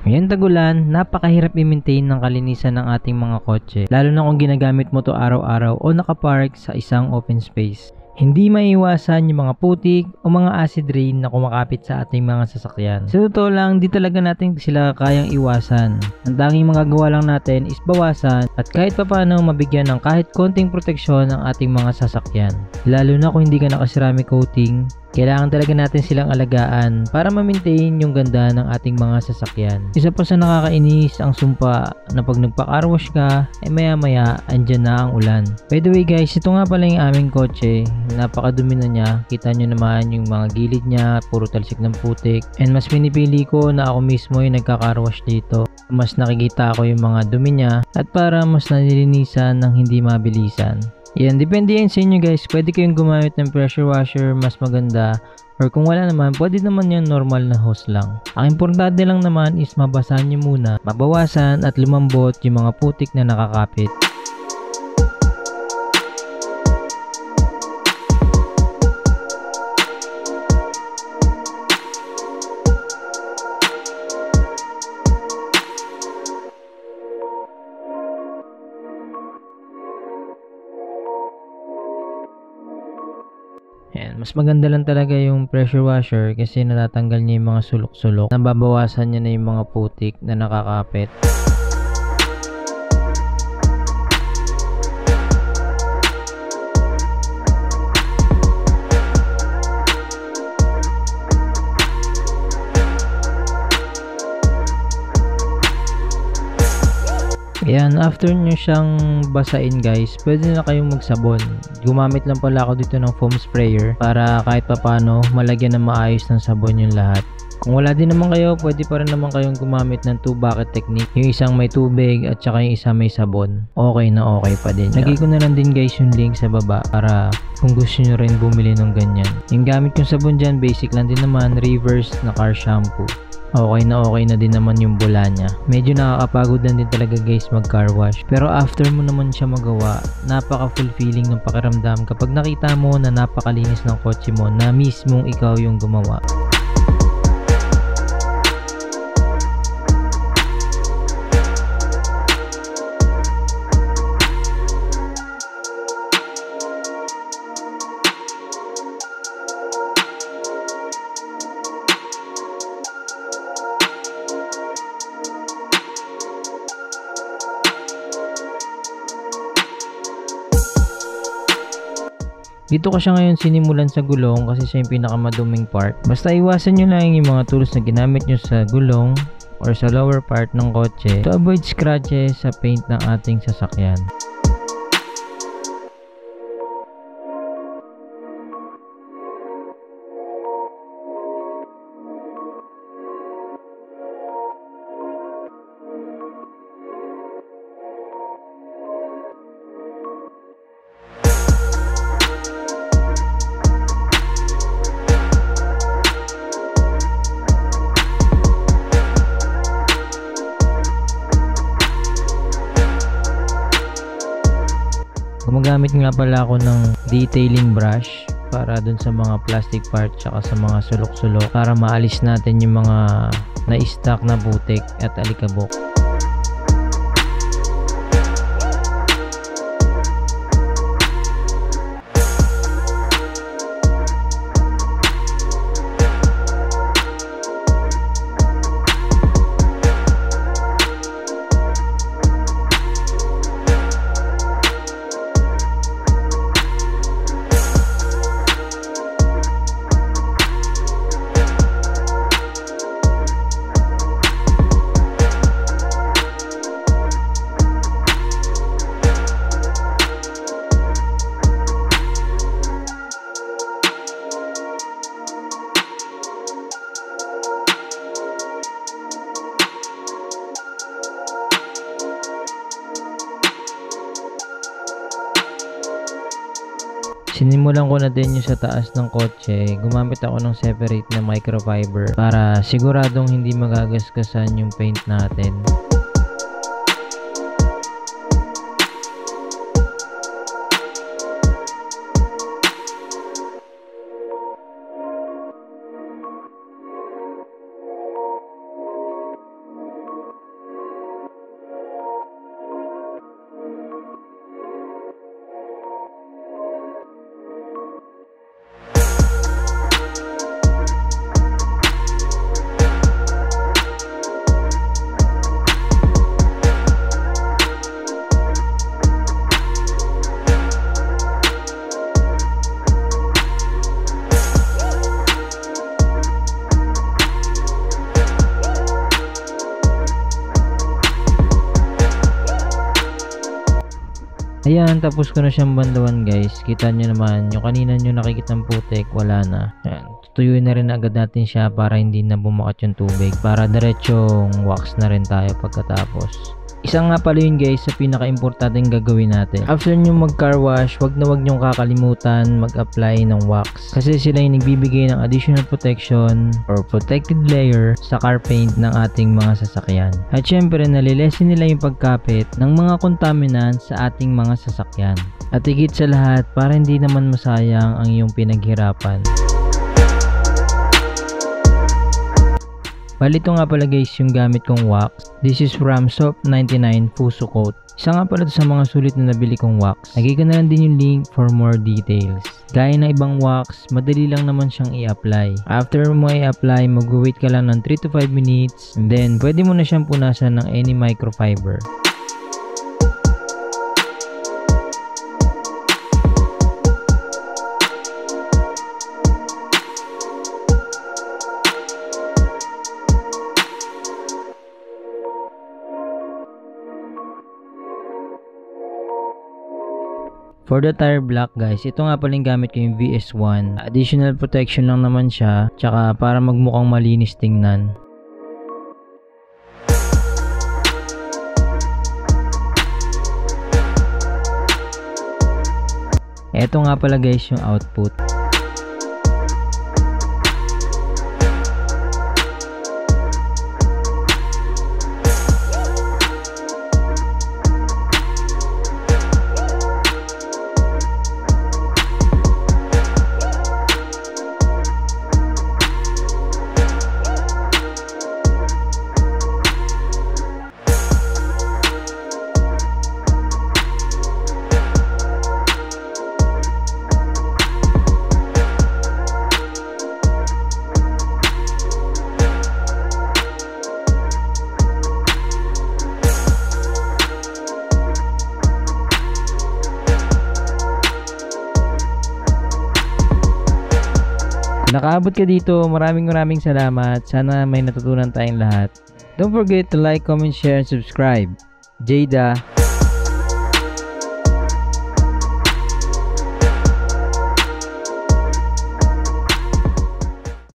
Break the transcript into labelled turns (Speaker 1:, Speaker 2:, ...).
Speaker 1: Ngayon tagulan, napakahirap i-maintain ng kalinisan ng ating mga kotse, lalo na kung ginagamit mo to araw-araw o nakapark sa isang open space. Hindi maiiwasan yung mga putik o mga acid rain na kumakapit sa ating mga sasakyan. Sa totoo lang, di talaga natin sila kayang iwasan. Ang tanging magagawa lang natin is bawasan at kahit papano mabigyan ng kahit konting proteksyon ang ating mga sasakyan. Lalo na kung hindi ka naka-ceramic coating, kailangan talaga natin silang alagaan para ma-maintain yung ganda ng ating mga sasakyan. Isa pa sa nakakainis ang sumpa na pag nagpa-car wash ka, maya-maya andyan na ang ulan. By the way guys, ito nga pala yung aming kotse. Napakadumi na niya. Kita nyo naman yung mga gilid niya, puro talsik ng putik. And mas pinipili ko na ako mismo yung nagka-car wash dito. Mas nakikita ko yung mga dumi niya at para mas nalilinisan ng hindi mabilisan. Yan, depende yan sa inyo guys. Pwede kayong gumamit ng pressure washer, mas maganda. Or kung wala naman, pwede naman yung normal na hose lang. Ang importante lang naman is mabasahan nyo muna, mabawasan at lumambot yung mga putik na nakakapit. Ayan, mas maganda lang talaga yung pressure washer kasi natatanggal niya yung mga sulok-sulok. Nababawasan niya na yung mga putik na nakakapit. Ayan, after nyo siyang basain guys, pwede na kayong magsabon. Gumamit lang pala ako dito ng foam sprayer para kahit papano malagyan na maayos ng sabon yung lahat. Kung wala din naman kayo, pwede pa rin naman kayong gumamit ng 2 bucket technique. Yung isang may tubig at saka yung isang may sabon. Okay na okay pa din. Lagay ko na lang din guys yung link sa baba para kung gusto nyo rin bumili ng ganyan. Yung gamit kong sabon dyan, basic lang din naman, reverse na car shampoo. Okay na din naman yung bula niya. Medyo nakakapagod din talaga guys mag car wash. Pero after mo naman siya magawa, napaka-fulfilling ng pakiramdam kapag nakita mo na napakalinis ng kotse mo na mismong ikaw yung gumawa. Dito ko siya ngayon sinimulan sa gulong kasi siya yung pinakamaduming part. Basta iwasan nyo lang yung mga tools na ginamit nyo sa gulong or sa lower part ng kotse to avoid scratches sa paint ng ating sasakyan. Gumagamit nga pala ako ng detailing brush para dun sa mga plastic part tsaka sa mga sulok-sulok para maalis natin yung mga na-stack na putik at alikabok. Sinimulan ko na din yung sa taas ng kotse. Gumamit ako ng separate na microfiber para siguradong hindi magagasgasan yung paint natin. Ayan, tapos ko na siyang bandawan guys. Kita nyo naman, yung kanina nyo nakikitang putik, wala na. Ayan, tutuyuin na rin agad natin siya para hindi na bumakat yung tubig. Para diretsong wax na rin tayo pagkatapos. Isa nga pala yun guys sa pinaka-importanteng gagawin natin. After nyo mag-car wash, wag na wag nyo kakalimutan mag-apply ng wax. Kasi sila yung nagbibigay ng additional protection or protected layer sa car paint ng ating mga sasakyan. At syempre nalilessen nila yung pagkapit ng mga contaminants sa ating mga sasakyan. At higit sa lahat, para hindi naman masayang ang iyong pinaghirapan. Bali ito nga pala guys yung gamit kong wax. This is from Soap 99 Fuso Coat. Isa nga pala ito sa mga sulit na nabili kong wax. Lagay ko na lang din yung link for more details. Gaya ng ibang wax, madali lang naman siyang i-apply. After mo i-apply, mag-wait ka lang ng 3 to 5 minutes. And then, pwede mo na siyang punasan ng any microfiber. For the tire block guys, ito nga pala yung gamit ko yung VS1. Additional protection lang naman siya, tsaka para magmukhang malinis tingnan. Ito nga pala guys yung output. Nakaabot ka dito, maraming salamat. Sana may natutunan tayong lahat. Don't forget to like, comment, share, and subscribe. Jada.